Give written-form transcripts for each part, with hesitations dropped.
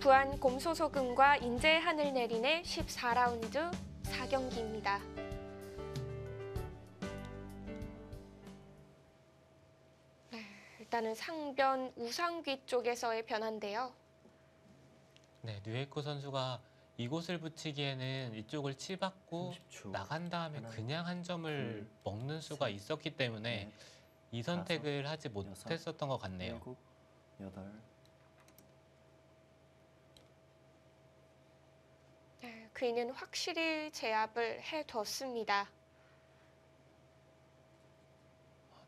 부안 곰소소금과 인제 하늘내린의 14라운드 4경기입니다. 네, 일단은 상변 우상귀 쪽에서의 변화인데요. 네, 류에코 선수가 이곳을 붙이기에는 이쪽을 치받고 30초. 나간 다음에 하나, 그냥 한 점을 둘, 먹는 수가 셋, 있었기 때문에 넷, 이 선택을 하지 못했었던 것 같네요. 일곱, 여덟. 네, 그이는 확실히 제압을 해뒀습니다.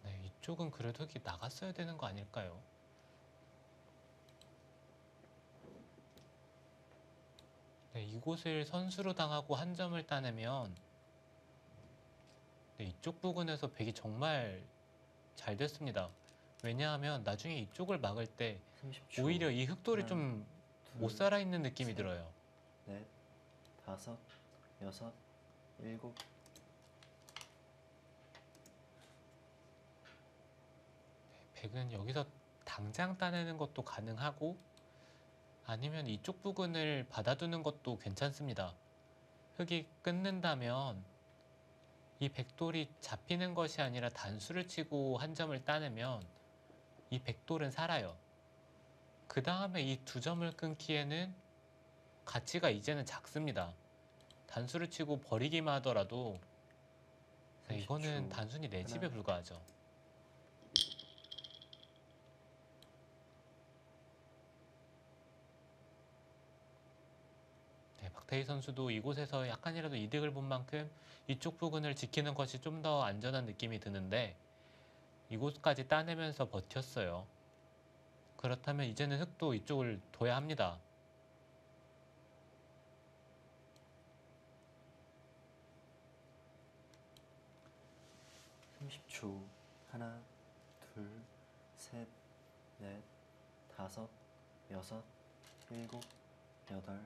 네, 이쪽은 그래도 흙이 나갔어야 되는 거 아닐까요? 네, 이곳을 선수로 당하고 한 점을 따내면 네, 이쪽 부근에서 백이 정말 잘 됐습니다. 왜냐하면 나중에 이쪽을 막을 때 30초. 오히려 이 흑돌이 하나, 좀 둘, 못 살아있는 느낌이 셋. 들어요. 넷, 다섯, 여섯, 일곱. 백은 여기서 당장 따내는 것도 가능하고 아니면 이쪽 부근을 받아두는 것도 괜찮습니다. 흙이 끊는다면 이 백돌이 잡히는 것이 아니라 단수를 치고 한 점을 따내면 이 백돌은 살아요. 그 다음에 이 두 점을 끊기에는 가치가 이제는 작습니다. 단수를 치고 버리기만 하더라도 네, 이거는 30초. 단순히 내 집에 하나. 불과하죠. 네, 박태희 선수도 이곳에서 약간이라도 이득을 본 만큼 이쪽 부근을 지키는 것이 좀 더 안전한 느낌이 드는데 이곳까지 따내면서 버텼어요. 그렇다면 이제는 흙도 이쪽을 둬야 합니다. (30초) 하나, 둘, 셋, 넷, 다섯, 여섯, 일곱, 여덟.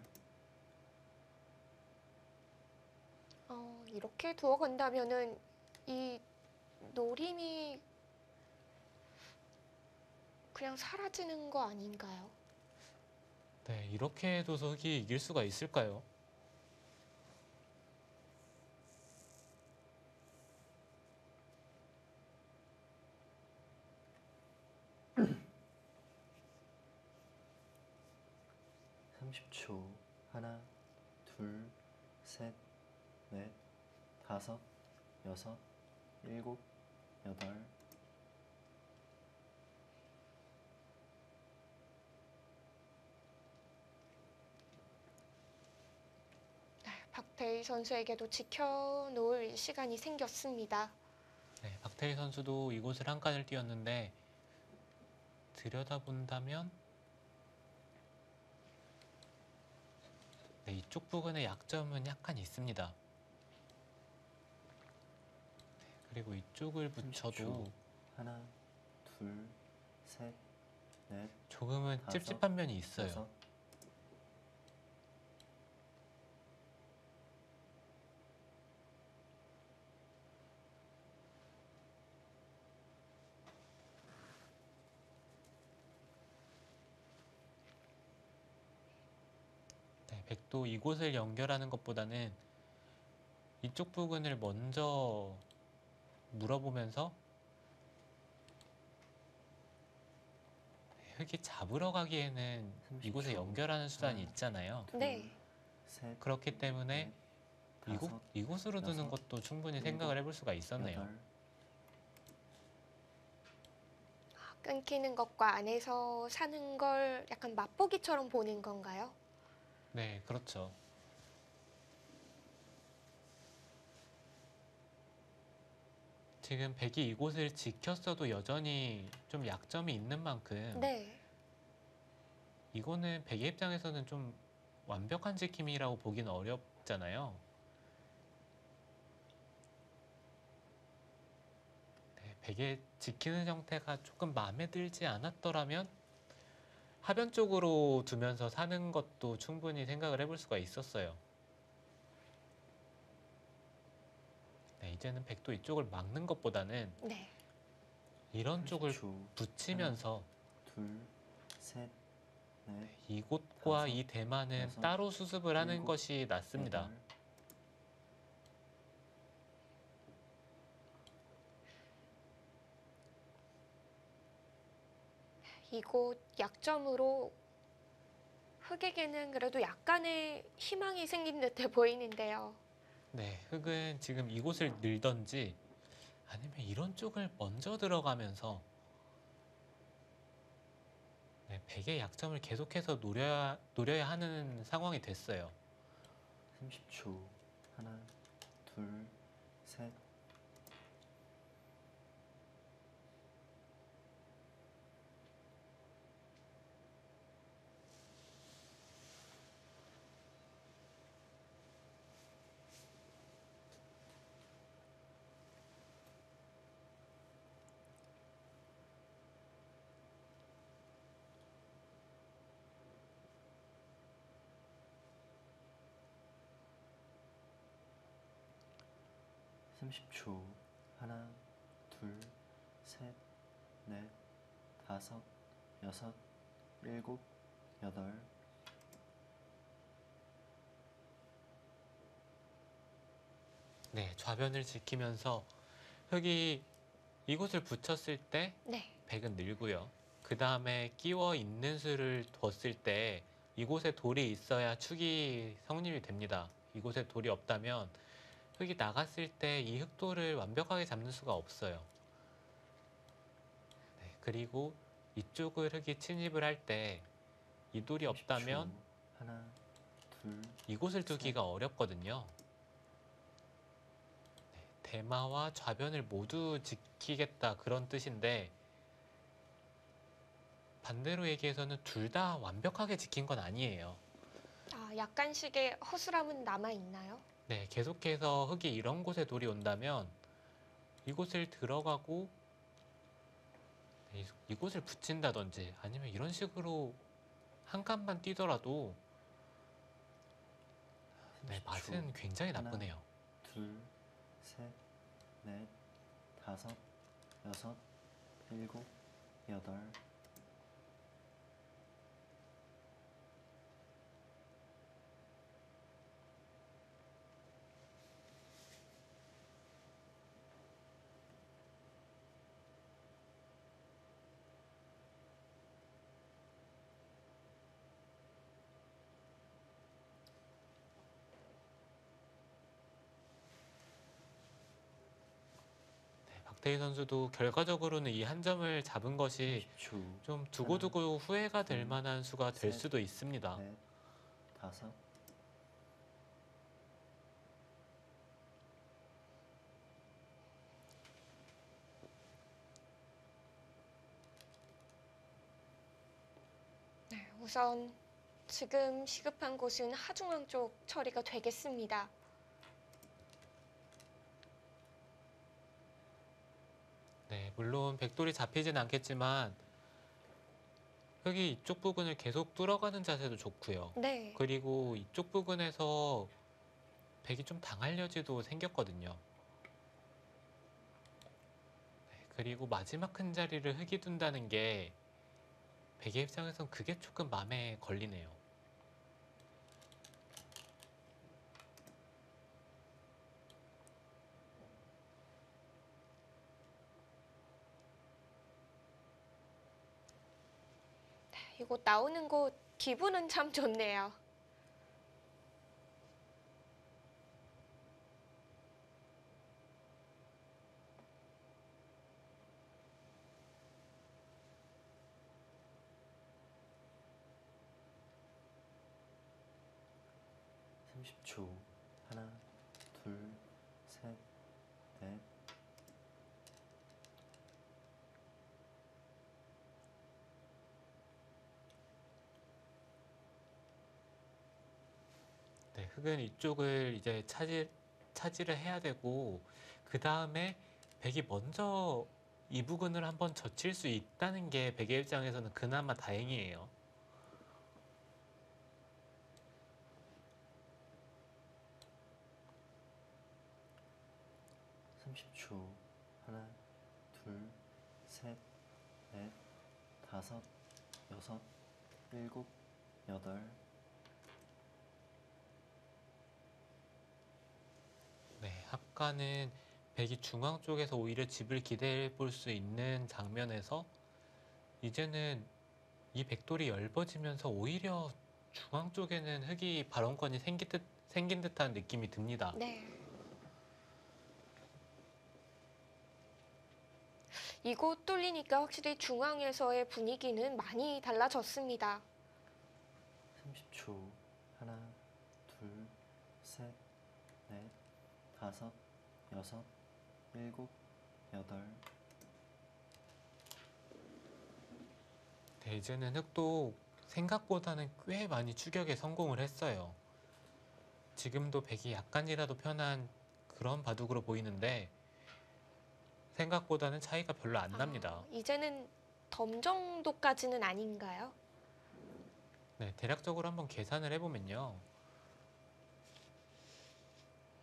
이렇게 두어간다면은 이 노림이 그냥 사라지는 거 아닌가요? 네, 이렇게 해둬서 흙이 이길 수가 있을까요? (30초) 하나, 둘, 셋, 넷, 다섯, 여섯, 일곱, 여덟. 박태희 선수에게도 지켜놓을 시간이 생겼습니다. 네, 박태희 선수도 이곳을 한 칸을 뛰었는데 들여다본다면 네, 이쪽 부근의 약점은 약간 있습니다. 네, 그리고 이쪽을 붙여도 30초. 하나, 둘, 셋, 넷, 조금은 다섯, 찝찝한 면이 있어요. 여섯. 네, 백도 이곳을 연결하는 것보다는 이쪽 부근을 먼저 물어보면서 흙이 잡으러 가기에는 30초. 이곳에 연결하는 수단이 하나, 있잖아요. 둘, 네. 셋, 그렇기 때문에 넷, 다섯, 이곳으로 두는 여섯, 것도 충분히 일곱, 생각을 해볼 수가 있었네요. 여덟. 끊기는 것과 안에서 사는 걸 약간 맛보기처럼 보는 건가요? 네, 그렇죠. 지금 백이 이곳을 지켰어도 여전히 좀 약점이 있는 만큼 네. 이거는 백의 입장에서는 좀 완벽한 지킴이라고 보기는 어렵잖아요. 네, 백의 지키는 형태가 조금 마음에 들지 않았더라면 하변 쪽으로 두면서 사는 것도 충분히 생각을 해볼 수가 있었어요. 네, 이제는 백도 이쪽을 막는 것보다는 네. 이런 쪽을 30초. 붙이면서 둘, 셋, 넷, 이곳과 다섯, 이 대마는 여섯, 따로 수습을 하는 일곱, 것이 낫습니다. 여덟, 이곳 약점으로 흑에게는 그래도 약간의 희망이 생긴 듯해 보이는데요. 네, 흑은 지금 이곳을 늘던지 아니면 이런 쪽을 먼저 들어가면서 네, 백의 약점을 계속해서 노려야 하는 상황이 됐어요. 30초. 하나, 둘, 셋, 30초. 하나, 둘, 셋, 넷, 다섯, 여섯, 일곱, 여덟, 네, 좌변을 지키면서 흑이 이곳을 붙였을 때 네. 백은 늘고요. 그 다음에 끼워 있는 수를 뒀을 때 이곳에 돌이 있어야 축이 성립이 됩니다. 이곳에 돌이 없다면 흑이 나갔을 때 이 흑돌을 완벽하게 잡는 수가 없어요. 네, 그리고 이쪽을 흑이 침입을 할 때 이 돌이 30초. 없다면 하나, 둘, 이곳을 셋. 두기가 어렵거든요. 네, 대마와 좌변을 모두 지키겠다 그런 뜻인데 반대로 얘기해서는 둘 다 완벽하게 지킨 건 아니에요. 아, 약간씩의 허술함은 남아 있나요? 네, 계속해서 흑이 이런 곳에 돌이 온다면 이곳을 들어가고 네, 이곳을 붙인다든지 아니면 이런 식으로 한 칸만 뛰더라도 네, 30초. 맛은 굉장히 하나, 나쁘네요. 둘, 셋, 넷, 다섯, 여섯, 일곱, 여덟, 네, 박태희 선수도 결과적으로는 이 한 점을 잡은 것이 30초. 좀 두고두고 후회가 될 둘, 만한 수가 될 셋, 수도 있습니다. 넷, 다섯, 네, 우선 지금 시급한 곳은 하중앙 쪽 처리가 되겠습니다. 네, 물론 백돌이 잡히진 않겠지만 흑이 이쪽 부분을 계속 뚫어가는 자세도 좋고요. 네. 그리고 이쪽 부분에서 백이 좀 당할 여지도 생겼거든요. 네, 그리고 마지막 큰 자리를 흑이 둔다는 게 백의 입장에선 그게 조금 마음에 걸리네요. 이곳 나오는 곳 기분은 참 좋네요. 삼십 초. 하나, 둘, 셋, 넷, 네, 흑은 이쪽을 이제 차지를 해야 되고 그 다음에 백이 먼저 이 부근을 한번 젖힐 수 있다는 게 백의 입장에서는 그나마 다행이에요. 30초. 하나, 둘, 셋, 넷, 다섯, 여섯, 일곱, 여덟, 네, 아까는 백이 중앙 쪽에서 오히려 집을 기대해 볼 수 있는 장면에서 이제는 이 백돌이 넓어지면서 오히려 중앙 쪽에는 흑이 발언권이 생긴 듯한 느낌이 듭니다. 네. 이곳 뚫리니까 확실히 중앙에서의 분위기는 많이 달라졌습니다. 30초. 하나, 둘, 셋, 넷, 다섯, 여섯, 일곱, 여덟, 네, 이제는 흑도 생각보다는 꽤 많이 추격에 성공을 했어요. 지금도 백이 약간이라도 편한 그런 바둑으로 보이는데 생각보다는 차이가 별로 안 납니다. 이제는 덤 정도까지는 아닌가요? 네, 대략적으로 한번 계산을 해보면요.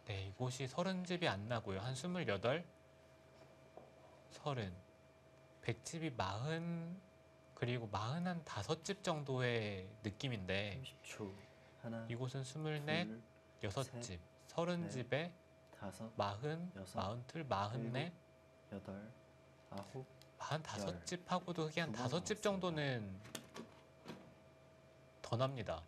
네, 이곳이 30집이 안 나고요. 한 28, 30, 100집이 40, 그리고 45집 정도의 느낌인데 30초. 하나, 이곳은 24, 둘, 6집, 30집에 다섯, 40, 여섯, 42, 44, 여덟, 아홉, 45집하고도 흑이 한 두 번 5집 남았습니다. 정도는 더 납니다.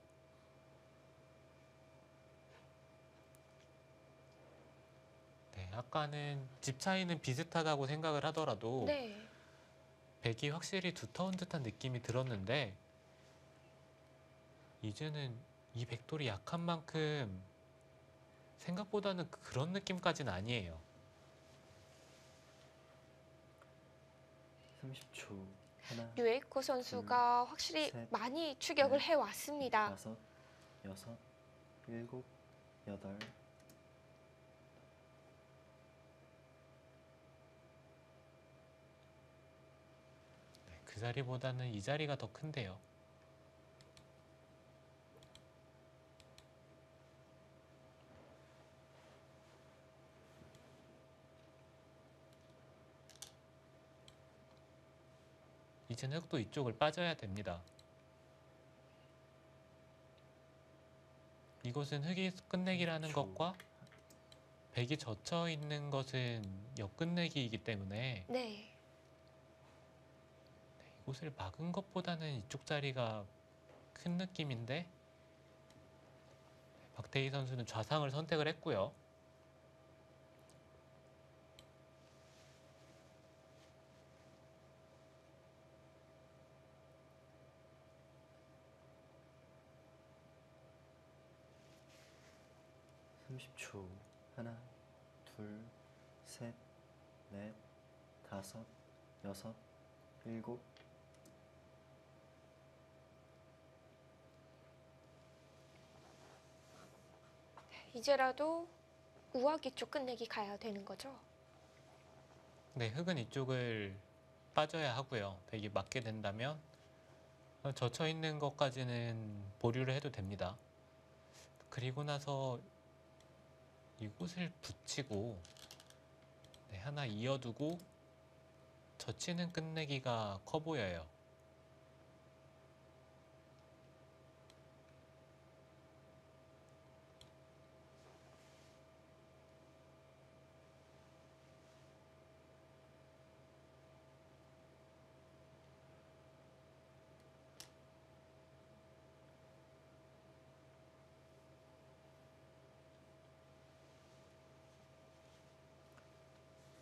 네, 아까는 집 차이는 비슷하다고 생각을 하더라도 네. 백이 확실히 두터운 듯한 느낌이 들었는데 이제는 이 백돌이 약한 만큼 생각보다는 그런 느낌까지는 아니에요. 30초. 하나, 류에이코 선수가 확실히 셋, 많이 추격을 넷, 해왔습니다. 다섯, 여섯, 일곱, 여덟, 네, 그 자리보다는 이 자리가 더 큰데요. 이제는 흑도 이쪽을 빠져야 됩니다. 이곳은 흑이 끝내기라는 30초. 것과 백이 젖혀 있는 것은 역끝내기이기 때문에 네. 이곳을 막은 것보다는 이쪽 자리가 큰 느낌인데 박태희 선수는 좌상을 선택을 했고요. 삼십 초. 하나, 둘, 셋, 넷, 다섯, 여섯, 일곱, 이제라도 우아기 쪽 끝내기 가야 되는 거죠? 네, 흑은 이쪽을 빠져야 하고요. 백이 맞게 된다면 젖혀 있는 것까지는 보류를 해도 됩니다. 그리고 나서 이곳을 붙이고 네, 하나 이어두고 젖히는 끝내기가 커 보여요.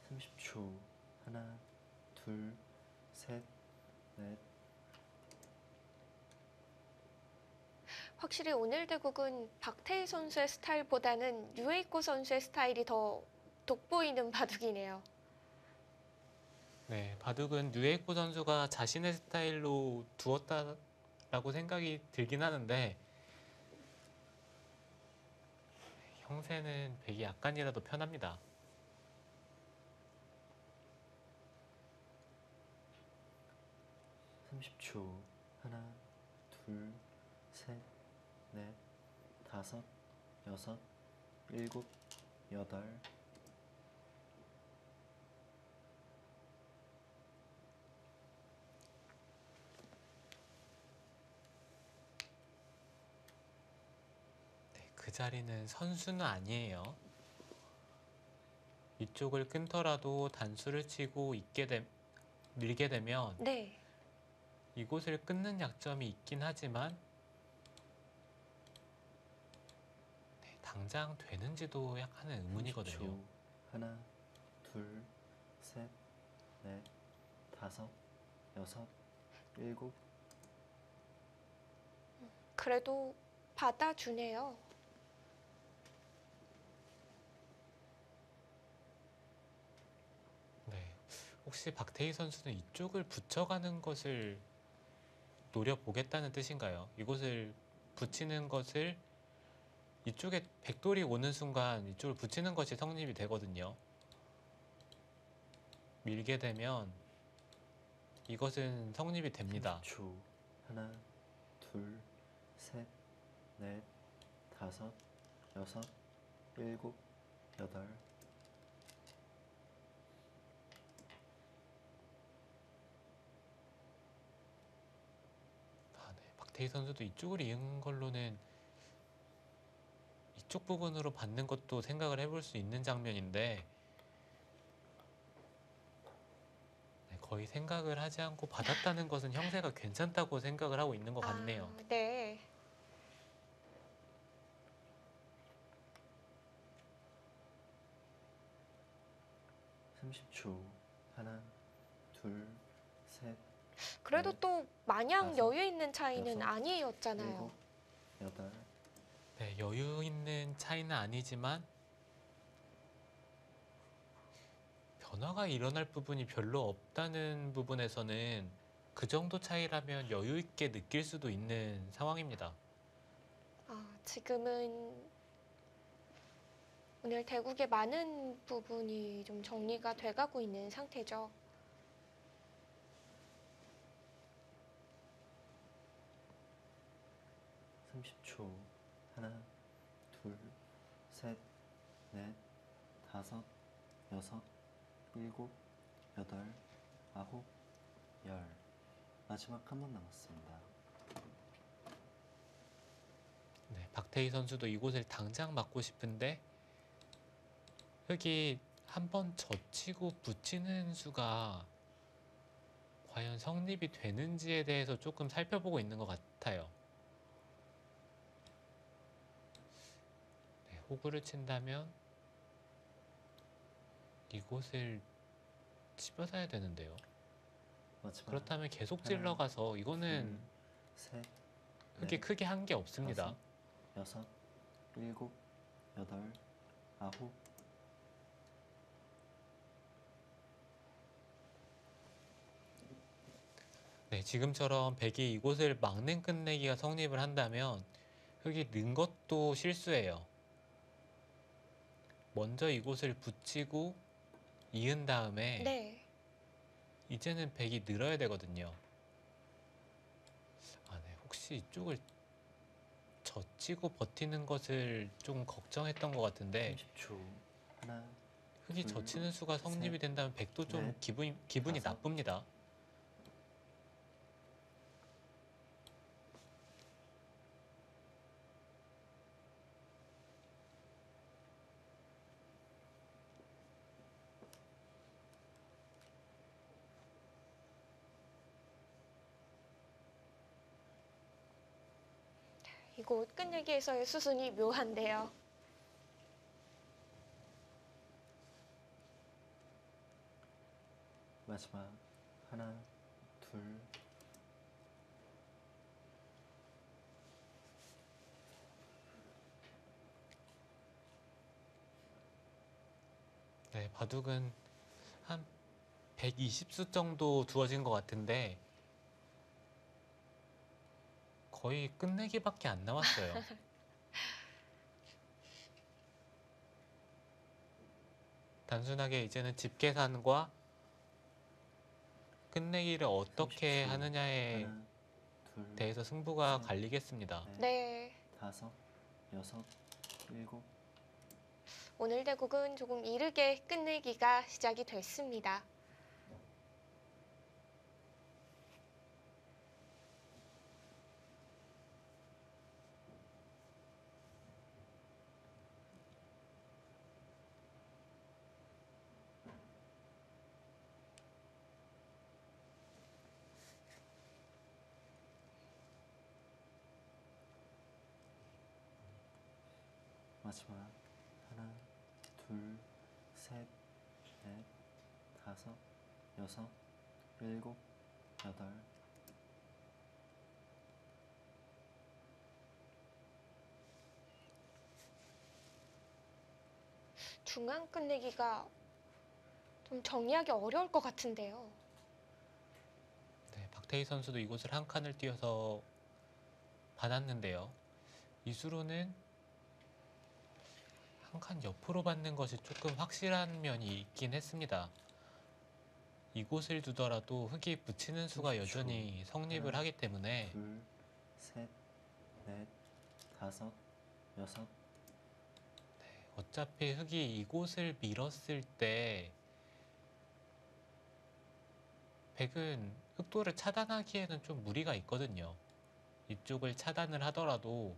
삼십 초. 하나, 둘, 셋, 넷, 확실히 오늘 대국은 박태희 선수의 스타일보다는 류에이코 선수의 스타일이 더 돋보이는 바둑이네요. 네, 바둑은 뉴에이코 선수가 자신의 스타일로 두었다라고 생각이 들긴 하는데 형세는 백이 약간이라도 편합니다. 삼십 초. 하나, 둘, 셋, 넷, 다섯, 여섯, 일곱, 여덟, 자리는 선수는 아니에요. 이쪽을 끊더라도 단수를 치고 밀게 되면 네. 이곳을 끊는 약점이 있긴 하지만 네, 당장 되는지도 약간은 의문이거든요. 30초. 하나, 둘, 셋, 넷, 다섯, 여섯, 일곱. 그래도 받아주네요. 네. 혹시 박태희 선수는 이쪽을 붙여가는 것을 노려보겠다는 뜻인가요? 이곳을 붙이는 것을 이쪽에 백돌이 오는 순간 이쪽을 붙이는 것이 성립이 되거든요. 밀게 되면 이것은 성립이 됩니다. 30초. 하나, 둘, 셋, 넷, 다섯, 여섯, 일곱, 여덟. 아, 네. 박태희 선수도 이쪽을 이은 걸로는 이쪽 부분으로 받는 것도 생각을 해볼 수 있는 장면인데 네, 거의 생각을 하지 않고 받았다는 것은 형세가 괜찮다고 생각을 하고 있는 것 같네요. 네. 30초. 하나, 둘, 셋, 그래도 넷, 또 마냥 다섯, 여유 있는 차이는 여섯, 아니었잖아요. 일곱, 여덟. 네, 여유 있는 차이는 아니지만 변화가 일어날 부분이 별로 없다는 부분에서는 그 정도 차이라면 여유 있게 느낄 수도 있는 상황입니다. 지금은 오늘 대국의 많은 부분이 좀 정리가 돼가고 있는 상태죠. 30초. 하나, 둘, 셋, 넷, 다섯, 여섯, 일곱, 여덟, 아홉, 열. 마지막 한 번 남았습니다. 네, 박태희 선수도 이곳을 당장 맞고 싶은데 흙이 한번 젖히고 붙이는 수가 과연 성립이 되는지에 대해서 조금 살펴보고 있는 것 같아요. 네, 호구를 친다면 이곳을 집어사야 되는데요. 마지막. 그렇다면 계속 하나, 찔러가서 이거는 둘, 셋, 흙이 넷, 크게 한 게 없습니다. 다섯, 여섯, 일곱, 여덟, 아홉. 네, 지금처럼 백이 이곳을 막는 끝내기가 성립을 한다면 흙이 는 것도 실수예요. 먼저 이곳을 붙이고 이은 다음에 네. 이제는 백이 늘어야 되거든요. 네, 혹시 이쪽을 젖히고 버티는 것을 좀 걱정했던 것 같은데 30초. 하나, 흙이 둘, 젖히는 수가 성립이 셋, 된다면 백도 좀 넷, 기분이 다섯. 나쁩니다. 이곳 끝내기에서의 수순이 묘한데요. 마지막. 하나, 둘. 네, 바둑은 한 120수 정도 두어진 것 같은데 거의 끝내기밖에 안 남았어요. 단순하게 이제는 집 계산과 끝내기를 어떻게 30초. 하느냐에 하나, 둘, 대해서 승부가 셋, 갈리겠습니다. 넷, 네. 다섯, 여섯, 일곱. 오늘 대국은 조금 이르게 끝내기가 시작이 됐습니다. 마지막 하나, 둘, 셋, 넷, 다섯, 여섯, 일곱, 여덟. 중앙 끝내기가 좀 정리하기 어려울 것 같은데요. 네, 박태희 선수도 이곳을 한 칸을 뛰어서 받았는데요. 이 수로는 한 칸 옆으로 받는 것이 조금 확실한 면이 있긴 했습니다. 이곳을 두더라도 흙이 붙이는 수가 30초. 여전히 성립을 하나, 하기 때문에 둘, 셋, 넷, 다섯, 여섯. 어차피 흙이 이곳을 밀었을 때 백은 흑도를 차단하기에는 좀 무리가 있거든요. 이쪽을 차단을 하더라도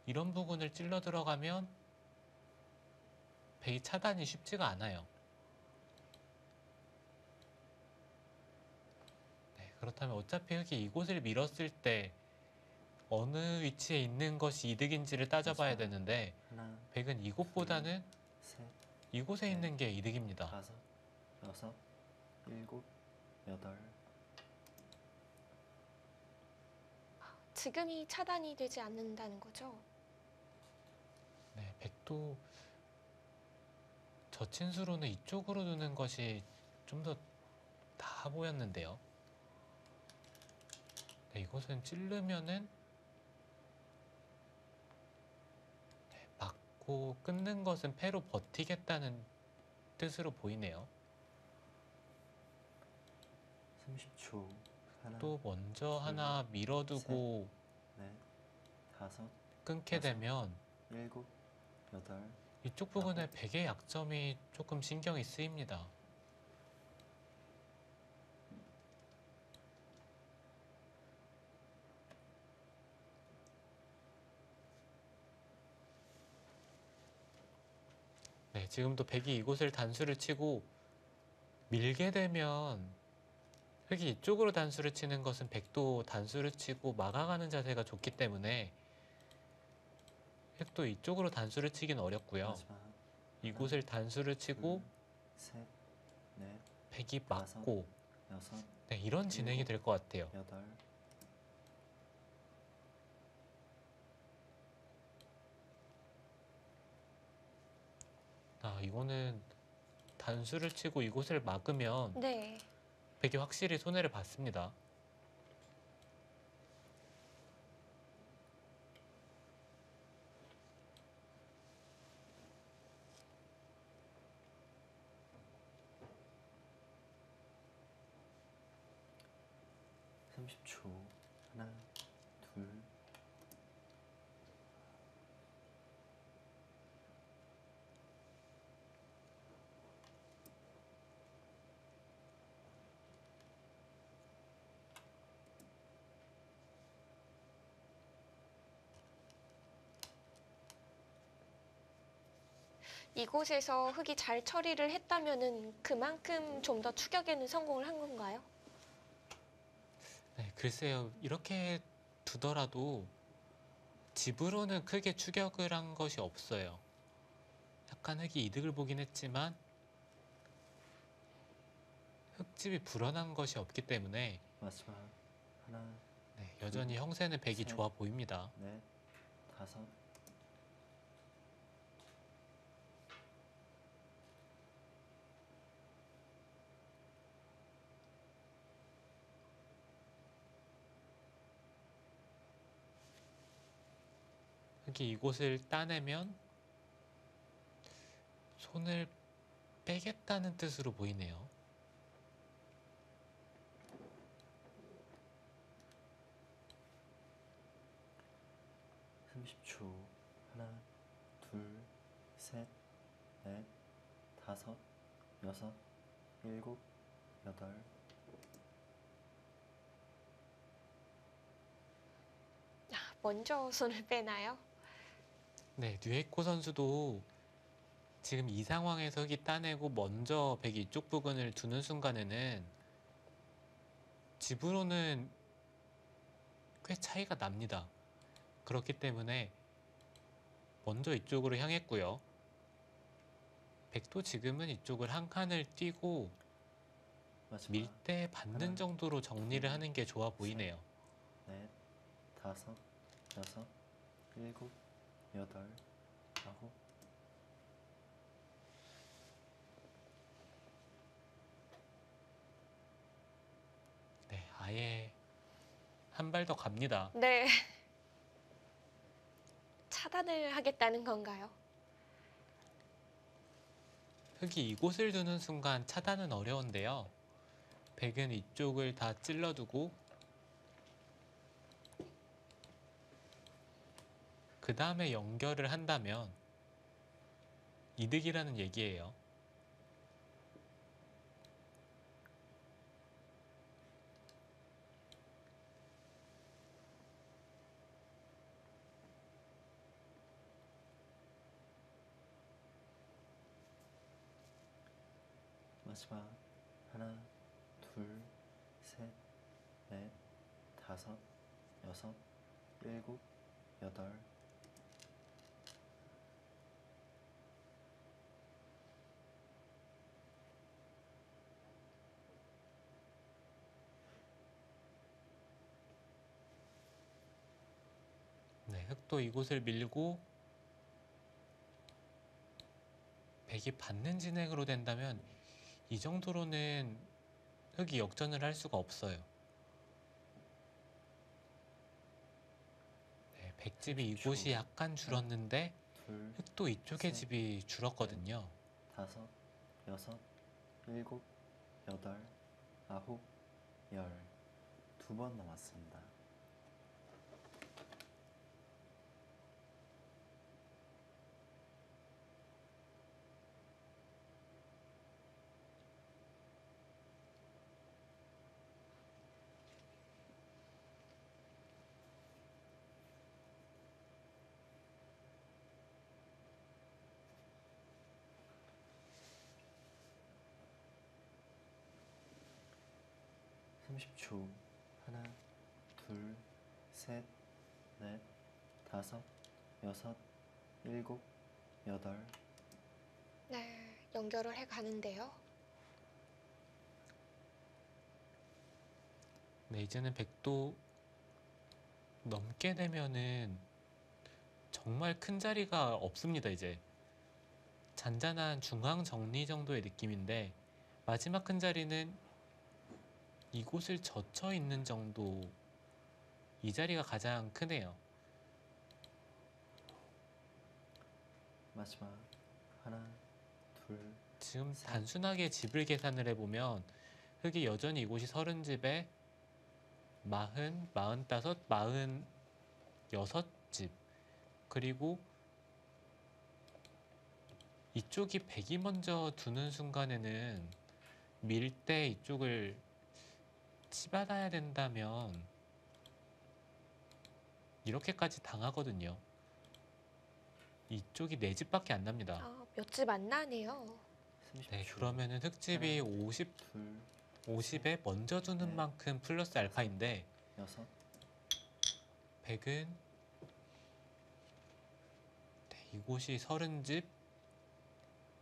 이런 부분을 찔러 들어가면 백이 차단이 쉽지가 않아요. 네, 그렇다면 어차피 흙이 이곳을 밀었을 때 어느 위치에 있는 것이 이득인지를 따져봐야 마지막. 되는데 하나, 백은 이곳보다는 셋, 이곳에 넷, 있는 게 이득입니다. 다섯, 여섯, 일곱, 여덟. 지금이 차단이 되지 않는다는 거죠. 네, 백도 저친수로는 이쪽으로 두는 것이 좀 더 나아 보였는데요. 네, 이것은 찌르면은 맞고 끊는 것은 패로 버티겠다는 뜻으로 보이네요. 30초. 하나, 또 먼저 둘, 하나 밀어두고 넷, 다섯, 끊게 여섯. 되면 일곱, 여덟. 이쪽 부분에 백의 약점이 조금 신경이 쓰입니다. 네, 지금도 백이 이곳을 단수를 치고 밀게 되면 흙이 이쪽으로 단수를 치는 것은 백도 단수를 치고 막아가는 자세가 좋기 때문에 흙도 이쪽으로 단수를 치긴 어렵고요. 마지막. 이곳을 단수를 치고 셋, 넷, 백이 다섯. 막고 여섯, 네, 이런 진행이 될 것 같아요. 여덟. 아, 이거는 단수를 치고 이곳을 막으면 네. 백이 확실히 손해를 봤습니다. 삼십 초. 하나, 둘. 이곳에서 흙이 잘 처리를 했다면은 그만큼 좀 더 추격에는 성공을 한 건가요? 네, 글쎄요. 이렇게 두더라도 집으로는 크게 추격을 한 것이 없어요. 약간 흙이 이득을 보긴 했지만 흙집이 불어난 것이 없기 때문에 마지막. 하나, 네, 여전히 형세는 백이 셋. 좋아 보입니다. 넷, 다섯. 흙이 이곳을 따내면 손을 빼겠다는 뜻으로 보이네요. 삼십 초. 하나, 둘, 셋, 넷, 다섯, 여섯, 일곱, 여덟. 먼저 손을 빼나요? 네, 류에코 선수도 지금 이 상황에서 흙이 따내고 먼저 백이 이쪽 부근을 두는 순간에는 집으로는 꽤 차이가 납니다. 그렇기 때문에 먼저 이쪽으로 향했고요. 백도 지금은 이쪽을 한 칸을 띄고 마지막 밀대 받는 하나, 정도로 정리를 둘, 하는 게 좋아 보이네요. 넷, 다섯, 여섯, 일곱, 여덟, 아홉. 네, 아예 한 발 더 갑니다. 네. 차단을 하겠다는 건가요? 흙이 이곳을 두는 순간 차단은 어려운데요. 백은 이쪽을 다 찔러두고 그 다음에 연결을 한다면 이득이라는 얘기예요. 마지막 하나, 둘, 셋, 넷, 다섯, 여섯, 일곱, 여덟. 네, 흙도 이곳을 밀고 백이 받는 진행으로 된다면 이 정도로는 흙이 역전을 할 수가 없어요. 네, 백집이 이곳이 약간 줄었는데 둘, 흙도 이쪽의 셋, 집이 줄었거든요. 다섯, 여섯, 일곱, 여덟, 아홉, 열. 2번 남았습니다. 삼십 초. 하나, 둘, 셋, 넷, 다섯, 여섯, 일곱, 여덟. 네, 연결을 해 가는데요. 네, 이제는 백도 넘게 되면은 정말 큰 자리가 없습니다, 이제. 잔잔한 중앙 정리 정도의 느낌인데 마지막 큰 자리는 이곳을 젖혀 있는 정도, 이 자리가 가장 크네요. 마지막 하나, 둘, 지금 셋. 단순하게 집을 계산을 해보면 흙이 여전히 이곳이 30집에 40, 45, 46집, 그리고 이쪽이 100이 먼저 두는 순간에는 밀 때 이쪽을 치받아야 된다면 이렇게까지 당하거든요. 이쪽이 4집밖에 안 납니다. 아, 몇 집 안 나네요. 30초. 네, 그러면은 흙집이 하나, 50에 먼저 두는 넷, 만큼 플러스 알파인데 여섯, 100은 네, 이곳이 30집,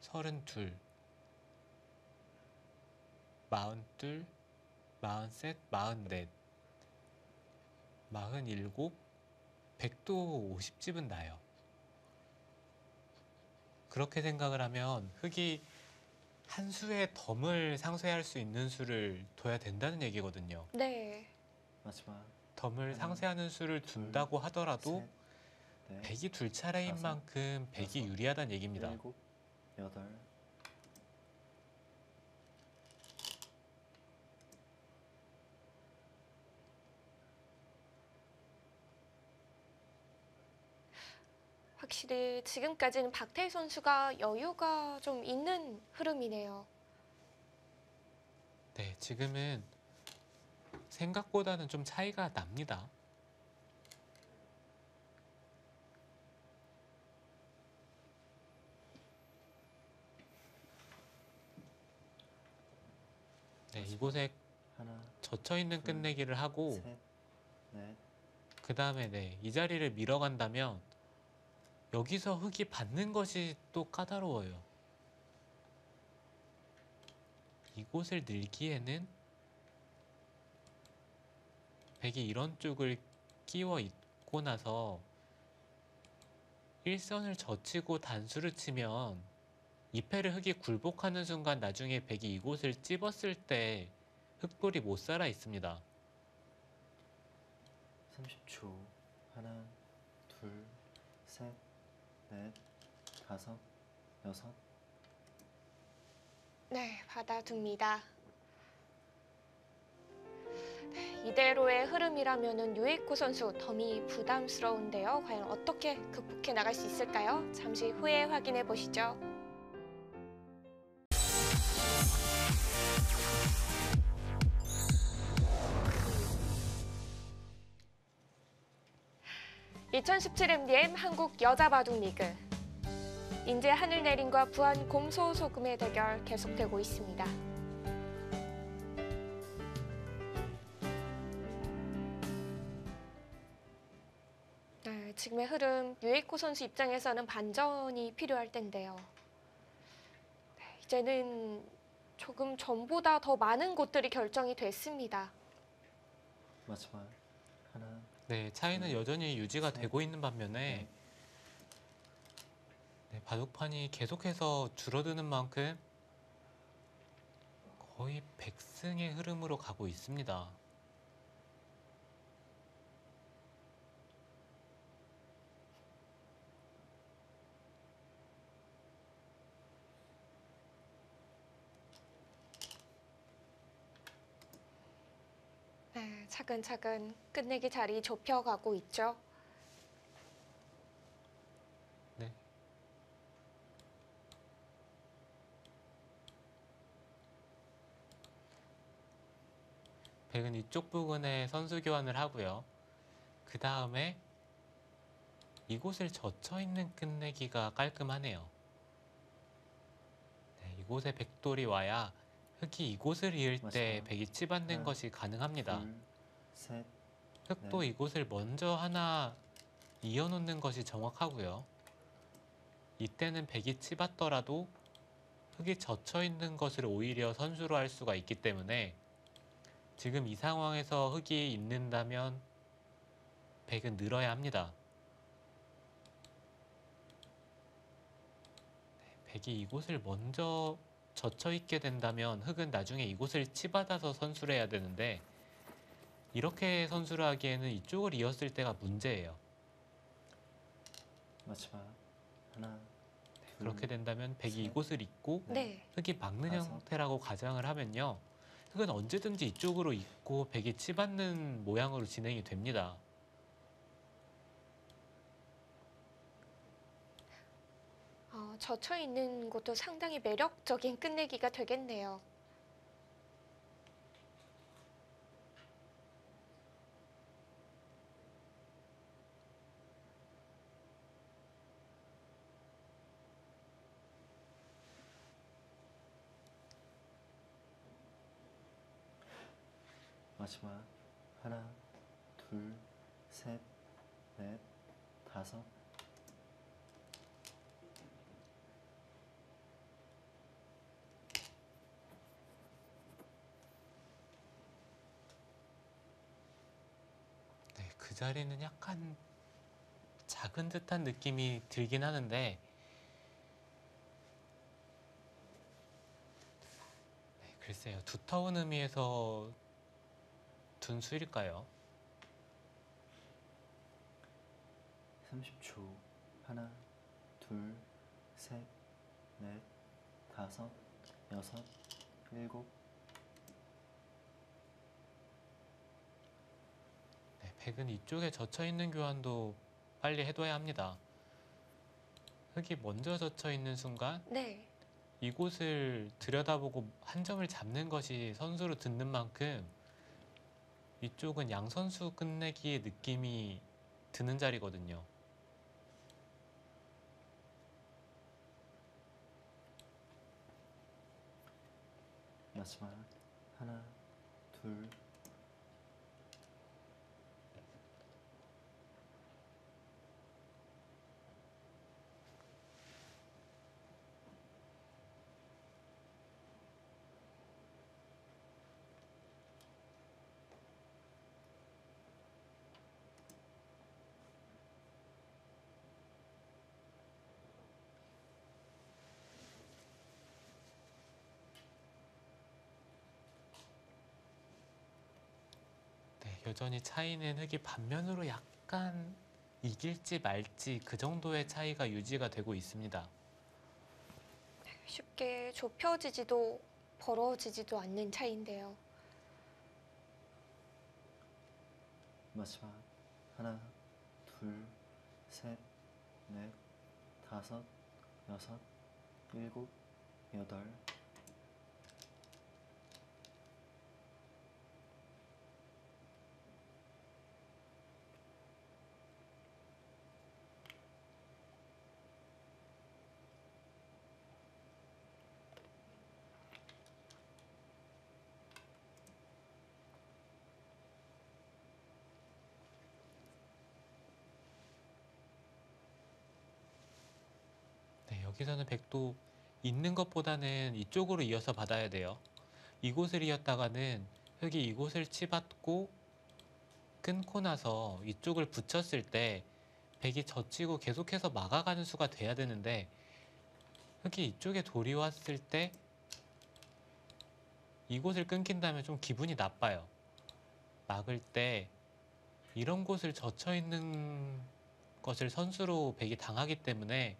32, 42, 43, 44, 47, 100도 50집은 나요. 그렇게 생각을 하면 흙이 한 수의 덤을 상쇄할 수 있는 수를 둬야 된다는 얘기거든요. 네. 마지막 덤을 하나, 상쇄하는 수를 둘, 둔다고 하더라도 셋, 넷, 100이 둘 차례인 다섯, 만큼 100이 여섯, 유리하다는 얘기입니다. 일곱, 여덟. 확실히 지금까지는 박태희 선수가 여유가 좀 있는 흐름이네요. 네, 지금은 생각보다는 좀 차이가 납니다. 네, 이곳에 하나, 젖혀 있는 둘, 끝내기를 하고 셋, 넷, 그 다음에 네, 이 자리를 밀어간다면 여기서 흙이 받는 것이 또 까다로워요. 이곳을 늘기에는 백이 이런 쪽을 끼워 있고 나서 일선을 젖히고 단수를 치면 2패를 흙이 굴복하는 순간 나중에 백이 이곳을 찝었을 때 흙돌이 못 살아 있습니다. 30초. 하나, 둘, 셋, 넷, 다섯, 여섯. 네, 받아둡니다. 이대로의 흐름이라면은 유에이코 선수 덤이 부담스러운데요. 과연 어떻게 극복해 나갈 수 있을까요? 잠시 후에 확인해 보시죠. (2017) MDM 한국 여자 바둑 리그 인제 하늘내림과 부안 곰소소금의 대결 계속되고 있습니다. 네, 지금의 흐름 유에이코 선수 입장에서는 반전이 필요할 텐데요. 네, 이제는 조금 전보다 더 많은 곳들이 결정이 됐습니다. 마지막. 하나, 네, 차이는 여전히 유지가 셋, 되고 있는 반면에 넷. 네, 바둑판이 계속해서 줄어드는 만큼 거의 백승의 흐름으로 가고 있습니다. 네, 차근차근 끝내기 자리 좁혀가고 있죠. 네. 백은 이쪽 부근에 선수 교환을 하고요. 그 다음에 이곳을 젖혀 있는 끝내기가 깔끔하네요. 네, 이곳에 백돌이 와야 흙이 이곳을 이을 때 마지막. 백이 치받는 하나, 것이 가능합니다. 둘, 셋, 흙도 네. 이곳을 먼저 하나 이어놓는 것이 정확하고요. 이때는 백이 치받더라도 흙이 젖혀 있는 것을 오히려 선수로 할 수가 있기 때문에 지금 이 상황에서 흙이 있는다면 백은 늘어야 합니다. 백이 이곳을 먼저 젖혀 있게 된다면 흙은 나중에 이곳을 치받아서 선수를 해야 되는데 이렇게 선수를 하기에는 이쪽을 이었을 때가 문제예요. 마지막. 하나, 둘, 그렇게 된다면 백이 셋, 이곳을 잇고 네. 흙이 막는 다섯. 형태라고 가정을 하면요. 흙은 언제든지 이쪽으로 잇고 백이 치받는 모양으로 진행이 됩니다. 젖혀 있는 곳도 상당히 매력적인 끝내기가 되겠네요. 마지막. 하나, 둘, 셋, 넷, 다섯. 네, 그 자리는 약간 작은 듯한 느낌이 들긴 하는데 네, 글쎄요. 두터운 의미에서 둔 수일까요? 30초. 하나, 둘, 셋, 넷, 다섯, 여섯, 일곱. 네, 백은 이쪽에 젖혀 있는 교환도 빨리 해둬야 합니다. 흙이 먼저 젖혀 있는 순간 네. 이곳을 들여다보고 한 점을 잡는 것이 선수로 듣는 만큼 이쪽은 양 선수 끝내기의 느낌이 드는 자리거든요. 마지막. 하나, 둘, 여전히 차이는 흙이 반면으로 약간 이길지 말지 그 정도의 차이가 유지가 되고 있습니다. 쉽게 좁혀지지도 벌어지지도 않는 차이인데요. 마지막 하나, 둘, 셋, 넷, 다섯, 여섯, 일곱, 여덟. 네, 여기서는 백도 있는 것보다는 이쪽으로 이어서 받아야 돼요. 이곳을 이었다가는 흙이 이곳을 치받고 끊고 나서 이쪽을 붙였을 때 백이 젖히고 계속해서 막아가는 수가 돼야 되는데 흙이 이쪽에 돌이 왔을 때 이곳을 끊긴다면 좀 기분이 나빠요. 막을 때 이런 곳을 젖혀 있는 것을 선수로 백이 당하기 때문에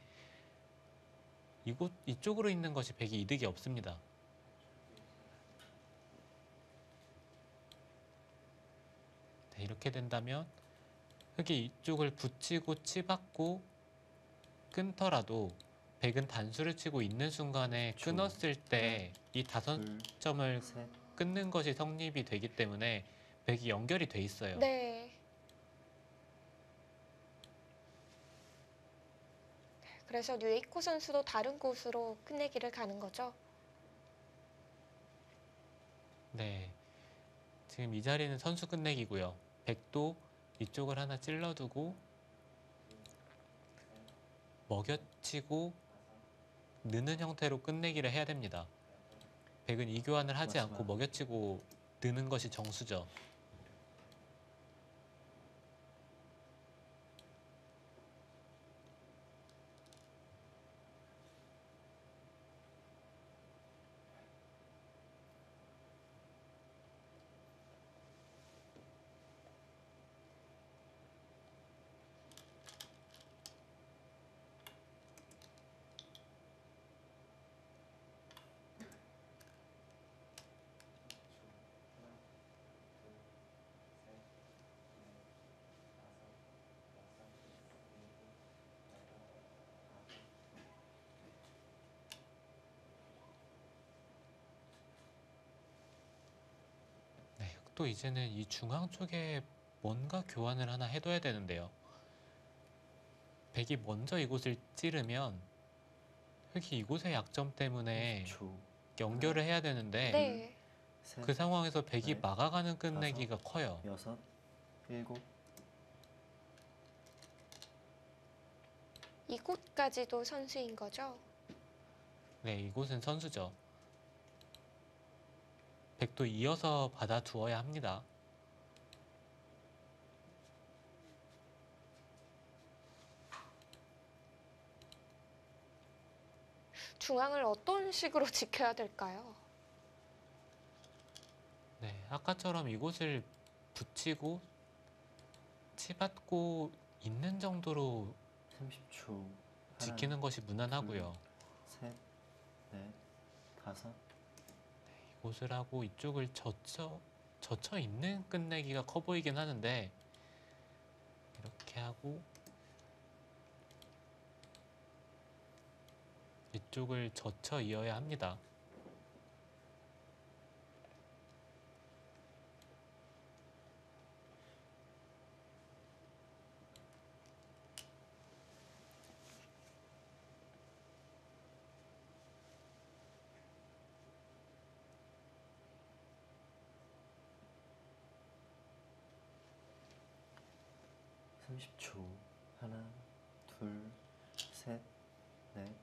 이쪽으로 있는 것이 백이 이득이 없습니다. 네, 이렇게 된다면 흙이 이쪽을 붙이고 치받고 끊더라도 백은 단수를 치고 있는 순간에 초, 끊었을 때 이 다섯 둘, 점을 셋, 끊는 것이 성립이 되기 때문에 백이 연결이 돼 있어요. 네. 그래서 뉴에이코 선수도 다른 곳으로 끝내기를 가는 거죠. 네, 지금 이 자리는 선수 끝내기고요. 백도 이쪽을 하나 찔러두고 먹여치고 느는 형태로 끝내기를 해야 됩니다. 백은 이 교환을 하지 않고 맞습니다. 먹여치고 느는 것이 정수죠. 네, 또 이제는 이 중앙 쪽에 뭔가 교환을 하나 해둬야 되는데요. 백이 먼저 이곳을 찌르면 흙이 이곳의 약점 때문에 30초. 연결을 해야 되는데 네. 셋, 그 상황에서 백이 넷, 막아가는 끝내기가 커요. 여섯, 일곱. 이곳까지도 선수인 거죠. 네, 이곳은 선수죠. 백도 이어서 받아두어야 합니다. 중앙을 어떤 식으로 지켜야 될까요? 네, 아까처럼 이곳을 붙이고 치받고 있는 정도로 30초. 지키는 것이 무난하고요. 셋, 넷, 다섯. 이곳을 하고 이쪽을 젖혀 있는 끝내기가 커 보이긴 하는데 이렇게 하고 이쪽을 젖혀 이어야 합니다. 삼십 초. 하나, 둘, 셋, 넷.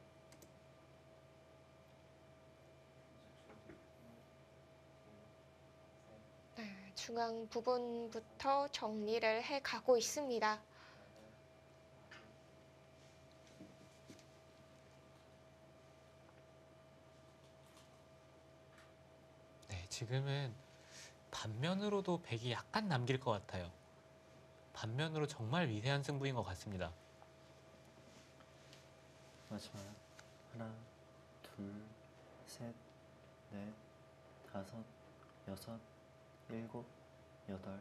네, 중앙 부분부터 정리를 해 가고 있습니다. 네, 지금은 盤面으로도 백이 약간 남길 것 같아요.盤面으로 정말 미세한 승부인 것 같습니다. 마지막 하나, 둘, 셋, 넷, 다섯, 여섯, 일곱, 여덟.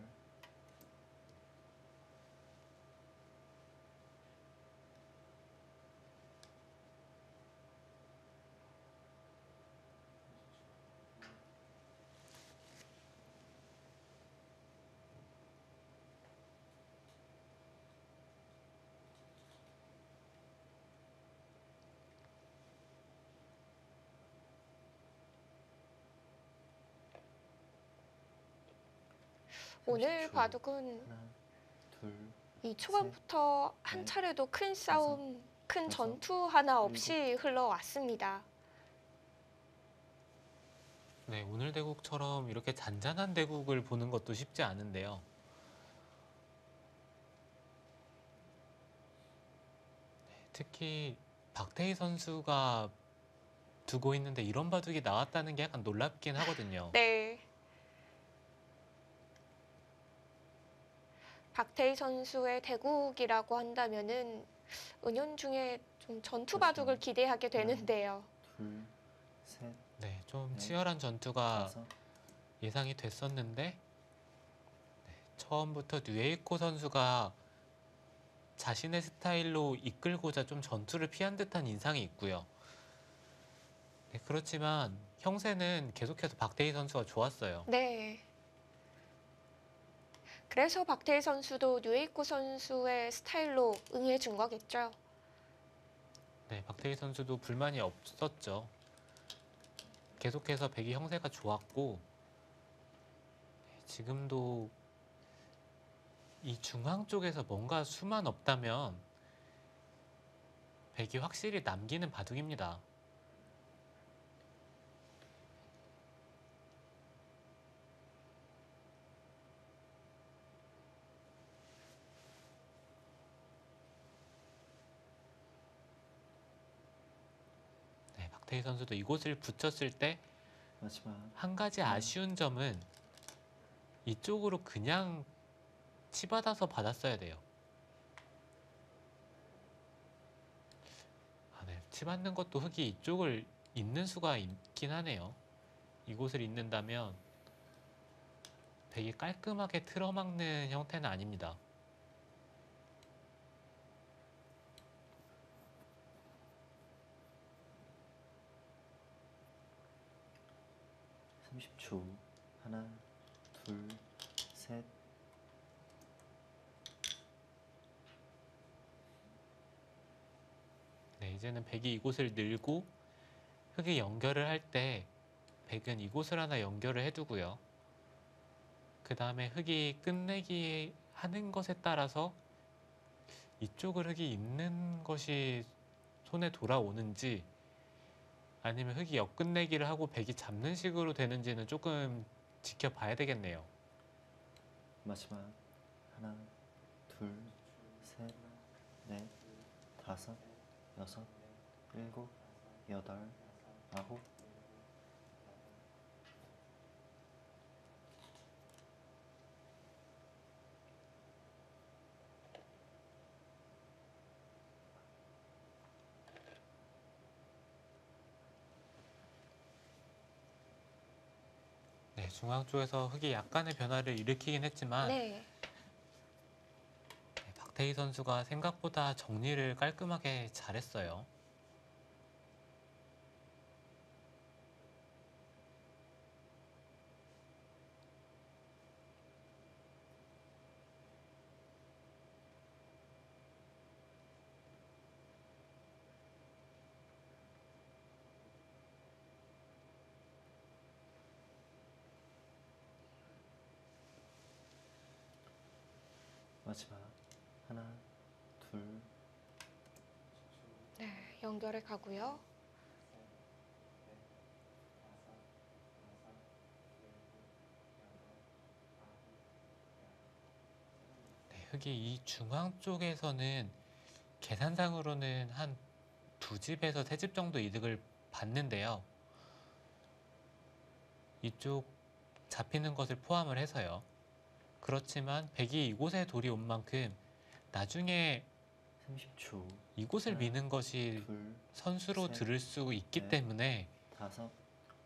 오늘 30초. 바둑은 하나, 둘, 이 초반부터 한 넷, 차례도 큰 싸움, 큰 여섯, 전투 하나 없이 흘러왔습니다. 네, 오늘 대국처럼 이렇게 잔잔한 대국을 보는 것도 쉽지 않은데요. 특히 박태희 선수가 두고 있는데 이런 바둑이 나왔다는 게 약간 놀랍긴 하거든요. 네. 박태희 선수의 대국이라고 한다면은 은연중에 좀 전투 바둑을 기대하게 되는데요. 둘, 셋, 네, 좀 네. 치열한 전투가 다섯. 예상이 됐었는데 네, 처음부터 뉴에이코 선수가 자신의 스타일로 이끌고자 좀 전투를 피한 듯한 인상이 있고요. 네, 그렇지만 형세는 계속해서 박태희 선수가 좋았어요. 네. 그래서 박태희 선수도 뉴에이코 선수의 스타일로 응해준 거겠죠. 네, 박태희 선수도 불만이 없었죠. 계속해서 백이 형세가 좋았고 지금도 이 중앙 쪽에서 뭔가 수만 없다면 백이 확실히 남기는 바둑입니다. 네, 박태희 선수도 이곳을 붙였을 때 마지막 한 가지 아쉬운 점은 이쪽으로 그냥 치받아서 받았어야 돼요. 아, 네. 치받는 것도 흙이 이쪽을 잇는 수가 있긴 하네요. 이곳을 잇는다면 백이 깔끔하게 틀어막는 형태는 아닙니다. 30초. 하나, 둘, 셋. 네, 이제는 백이 이곳을 늘고 흙이 연결을 할 때 백은 이곳을 하나 연결을 해두고요. 그 다음에 흙이 끝내기 하는 것에 따라서 이쪽을 흙이 있는 것이 손에 돌아오는지 아니면 흙이 역끝내기를 하고 백이 잡는 식으로 되는지는 조금 지켜봐야 되겠네요. 마지막 하나, 둘, 셋, 넷, 다섯, 여섯, 일곱, 여덟, 아홉. 네, 중앙 쪽에서 흙이 약간의 변화를 일으키긴 했지만 네. 네, 박태희 선수가 생각보다 정리를 깔끔하게 잘했어요. 마지막 하나, 둘, 네, 연결해 가고요. 네, 흙이 이 중앙 쪽에서는 계산상으로는 한 2집에서 3집 정도 이득을 받는데요. 이쪽 잡히는 것을 포함을 해서요. 그렇지만 백이 이곳에 돌이 온 만큼 나중에 30초. 이곳을 하나, 미는 것이 둘, 선수로 셋, 들을 수 있기 넷, 때문에 다섯,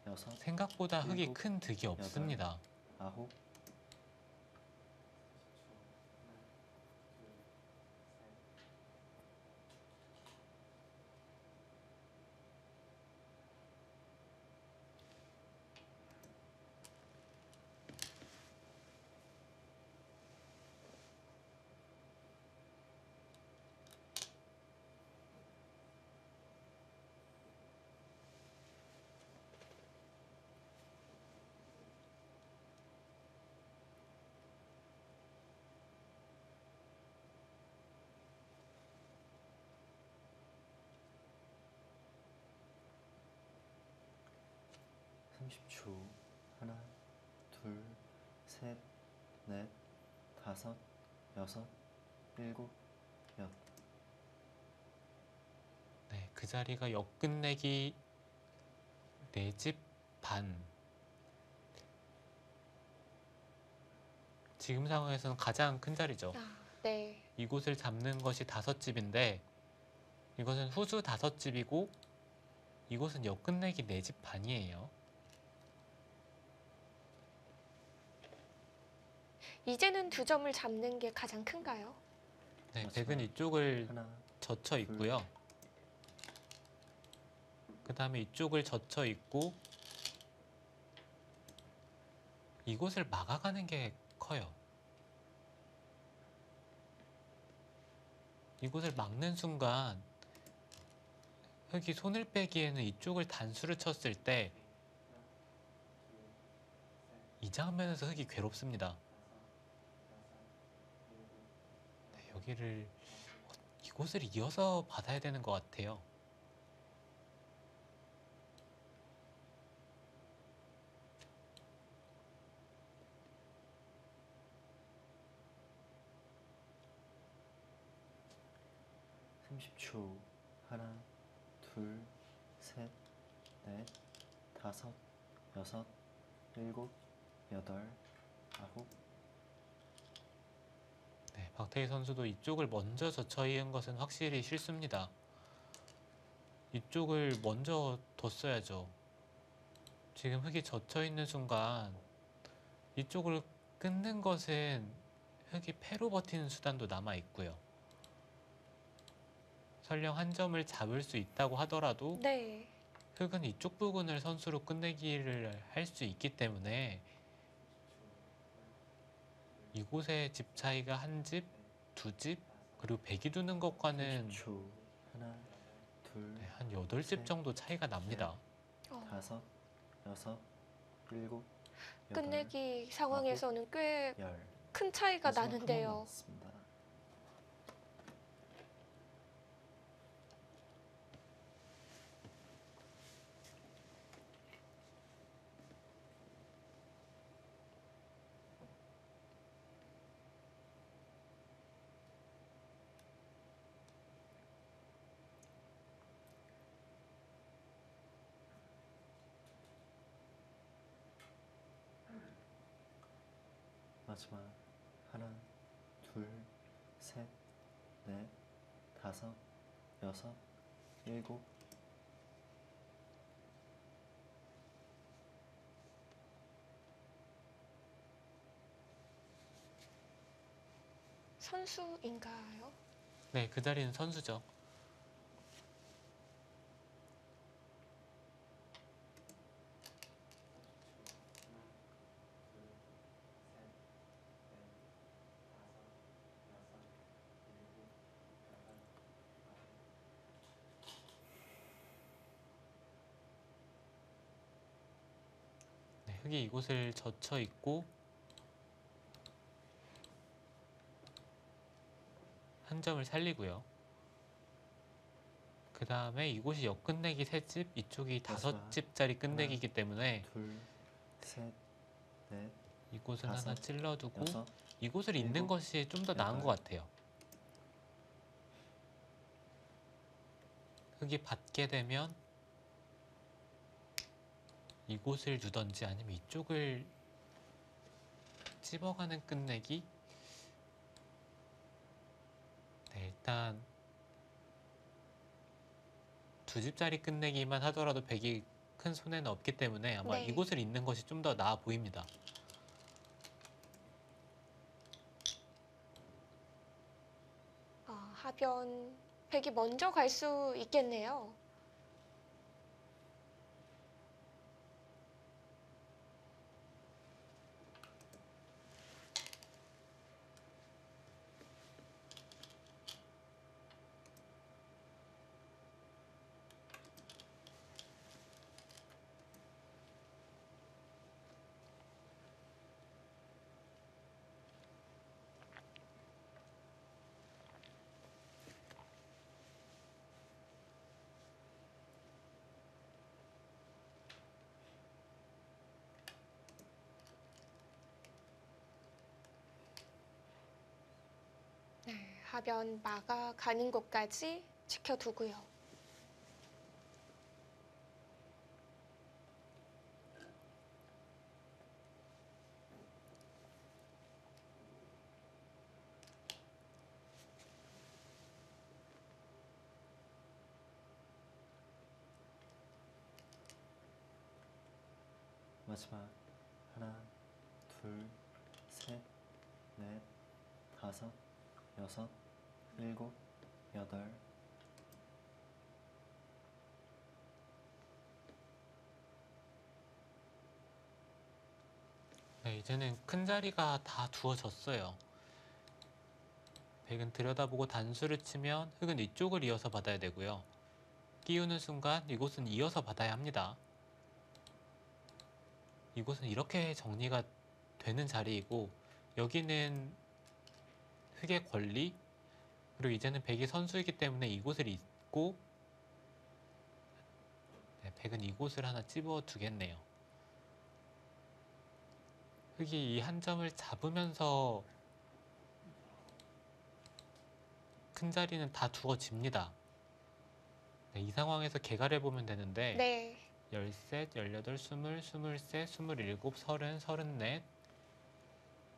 여섯, 생각보다 흙이 일곱, 큰 득이 없습니다. 아홉, 30초. 하나, 둘, 셋, 넷, 다섯, 여섯, 일곱, 여덟. 네, 그 자리가 역 끝내기 4집 반. 지금 상황에서는 가장 큰 자리죠. 네. 이곳을 잡는 것이 5집인데 이것은 후수 5집이고 이곳은 역 끝내기 4집 반이에요. 이제는 2점을 잡는 게 가장 큰가요? 네, 마지막. 백은 이쪽을 하나, 젖혀 있고요. 그 다음에 이쪽을 젖혀 있고 이곳을 막아가는 게 커요. 이곳을 막는 순간 흙이 손을 빼기에는 이쪽을 단수를 쳤을 때 이 장면에서 흙이 괴롭습니다. 네, 여기를 이곳을 이어서 받아야 되는 것 같아요. (30초) 하나, 둘, 셋, 넷, 다섯, 여섯, 일곱, 여덟, 아홉. 네, 박태희 선수도 이쪽을 먼저 젖혀 이은 것은 확실히 실수입니다. 이쪽을 먼저 뒀어야죠. 지금 흙이 젖혀 있는 순간 이쪽을 끊는 것은 흙이 패로 버티는 수단도 남아 있고요. 설령 한 점을 잡을 수 있다고 하더라도 네. 흙은 이쪽 부분을 선수로 끝내기를 할 수 있기 때문에 이곳의 집 차이가 한 집, 두 집, 그리고 백이 두는 것과는 30초 하나, 둘, 네, 한 8집 정도 차이가 납니다. 다섯, 여섯, 일곱, 여덟, 끝내기 상황에서는 꽤 열. 큰 차이가 마지막 한 번 나는데요. 남았습니다. 마지막 하나, 둘, 셋, 넷, 다섯, 여섯, 일곱. 선수인가요? 네, 그 자리는 선수죠. 네, 흙이 이곳을 젖혀 있고 한 점을 살리고요. 그 다음에 이곳이 역 끝내기 3집, 이쪽이 마지막 5집짜리 끝내기이기 때문에 둘, 셋, 넷, 이곳은 하나 다섯, 찔러두고 여섯, 이곳을 잇는 일곱, 것이 좀 더 나은 여덟. 것 같아요. 흙이 받게 되면 이곳을 주던지 아니면 이쪽을 찝어가는 끝내기. 네, 일단 두 집짜리 끝내기만 하더라도 백이 큰 손해는 없기 때문에 아마 네. 이곳을 잇는 것이 좀 더 나아 보입니다. 하변 백이 먼저 갈 수 있겠네요. 네, 하변 마가 가는 곳까지 지켜두고요. 마지막 하나, 둘, 셋, 넷, 다섯, 여섯, 일곱, 여덟. 네, 이제는 큰 자리가 다 두어졌어요. 백은 들여다보고 단수를 치면 흑은 이쪽을 이어서 받아야 되고요. 끼우는 순간 이곳은 이어서 받아야 합니다. 이곳은 이렇게 정리가 되는 자리이고 여기는 흑의 권리, 그리고 이제는 백이 선수이기 때문에 이곳을 잇고, 네, 백은 이곳을 하나 찝어 두겠네요. 흑이 이 한 점을 잡으면서 큰 자리는 다 두어집니다. 네, 이 상황에서 개가를 보면 되는데 네, 13, 18, 20, 23, 27, 30, 34,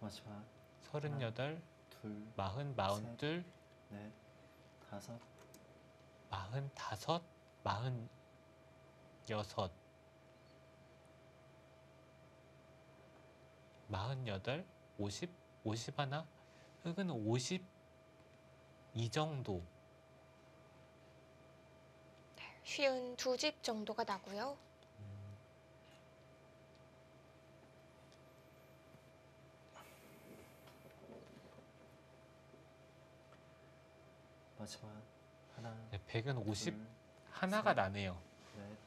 마지막 38, 둘, 40, 42, 넷, 다섯, 45, 46, 48, 50, 51, 흑은 52 정도. 쉬운 두 집 정도가 나고요. 마지막 하나, 네, 백은 50 둘, 하나가 셋, 나네요. 넷,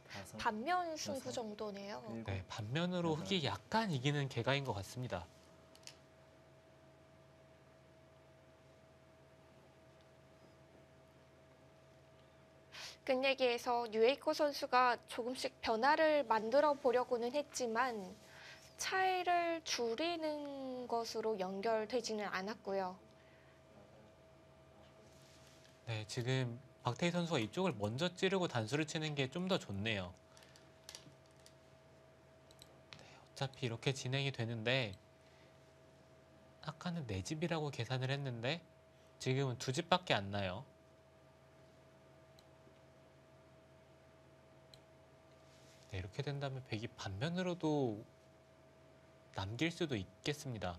다섯, 반면 승부 여섯, 정도네요. 일곱, 네, 반면으로 여덟. 흑이 약간 이기는 개가인 것 같습니다. 끝내기에서 유에이코 선수가 조금씩 변화를 만들어 보려고는 했지만 차이를 줄이는 것으로 연결되지는 않았고요. 네, 지금 박태희 선수가 이쪽을 먼저 찌르고 단수를 치는 게 좀 더 좋네요. 네, 어차피 이렇게 진행이 되는데 아까는 4집이라고 계산을 했는데 지금은 2집밖에 안 나요. 네, 이렇게 된다면 백이 반면으로도 남길 수도 있겠습니다.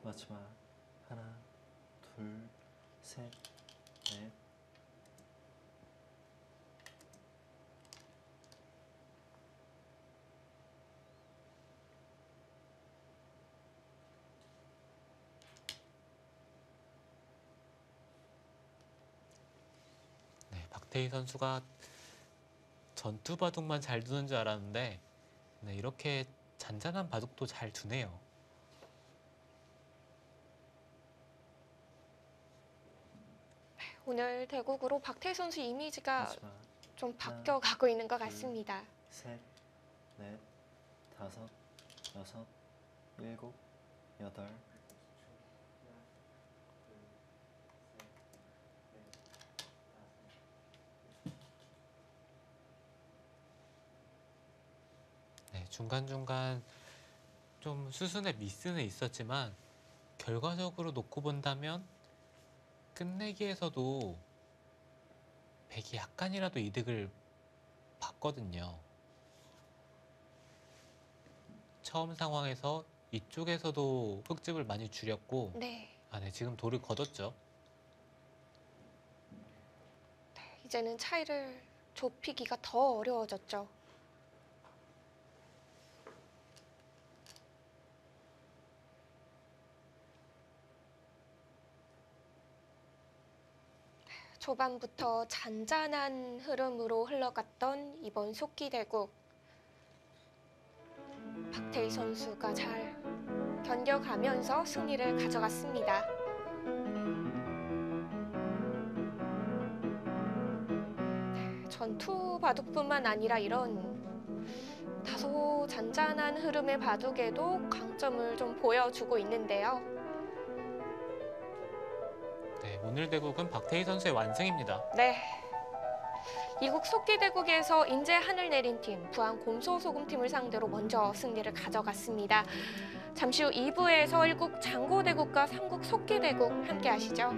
마지막 하나, 둘, 셋, 넷, 네, 박태희 선수가 전투 바둑만 잘 두는 줄 알았는데 네, 이렇게 잔잔한 바둑도 잘 두네요. 오늘 대국으로 박태희 선수 이미지가 마지막 좀 바뀌어가고 있는 것 같습니다. 셋, 넷, 다섯, 여섯, 일곱, 여덟. 중간중간 좀 수순의 미스는 있었지만 결과적으로 놓고 본다면 끝내기에서도 백이 약간이라도 이득을 봤거든요. 처음 상황에서 이쪽에서도 흙집을 많이 줄였고 네. 네, 지금 돌을 걷었죠. 이제는 차이를 좁히기가 더 어려워졌죠. 초반부터 잔잔한 흐름으로 흘러갔던 이번 속기대국. 박태희 선수가 잘 견뎌가면서 승리를 가져갔습니다. 전투 바둑뿐만 아니라 이런 다소 잔잔한 흐름의 바둑에도 강점을 좀 보여주고 있는데요. 네, 오늘 대국은 박태희 선수의 완승입니다. 네. 이국 속기대국에서 인제 하늘 내린 팀, 부안 곰소소금팀을 상대로 먼저 승리를 가져갔습니다. 잠시 후 2부에서 1국 장고대국과 3국 속기대국 함께 하시죠.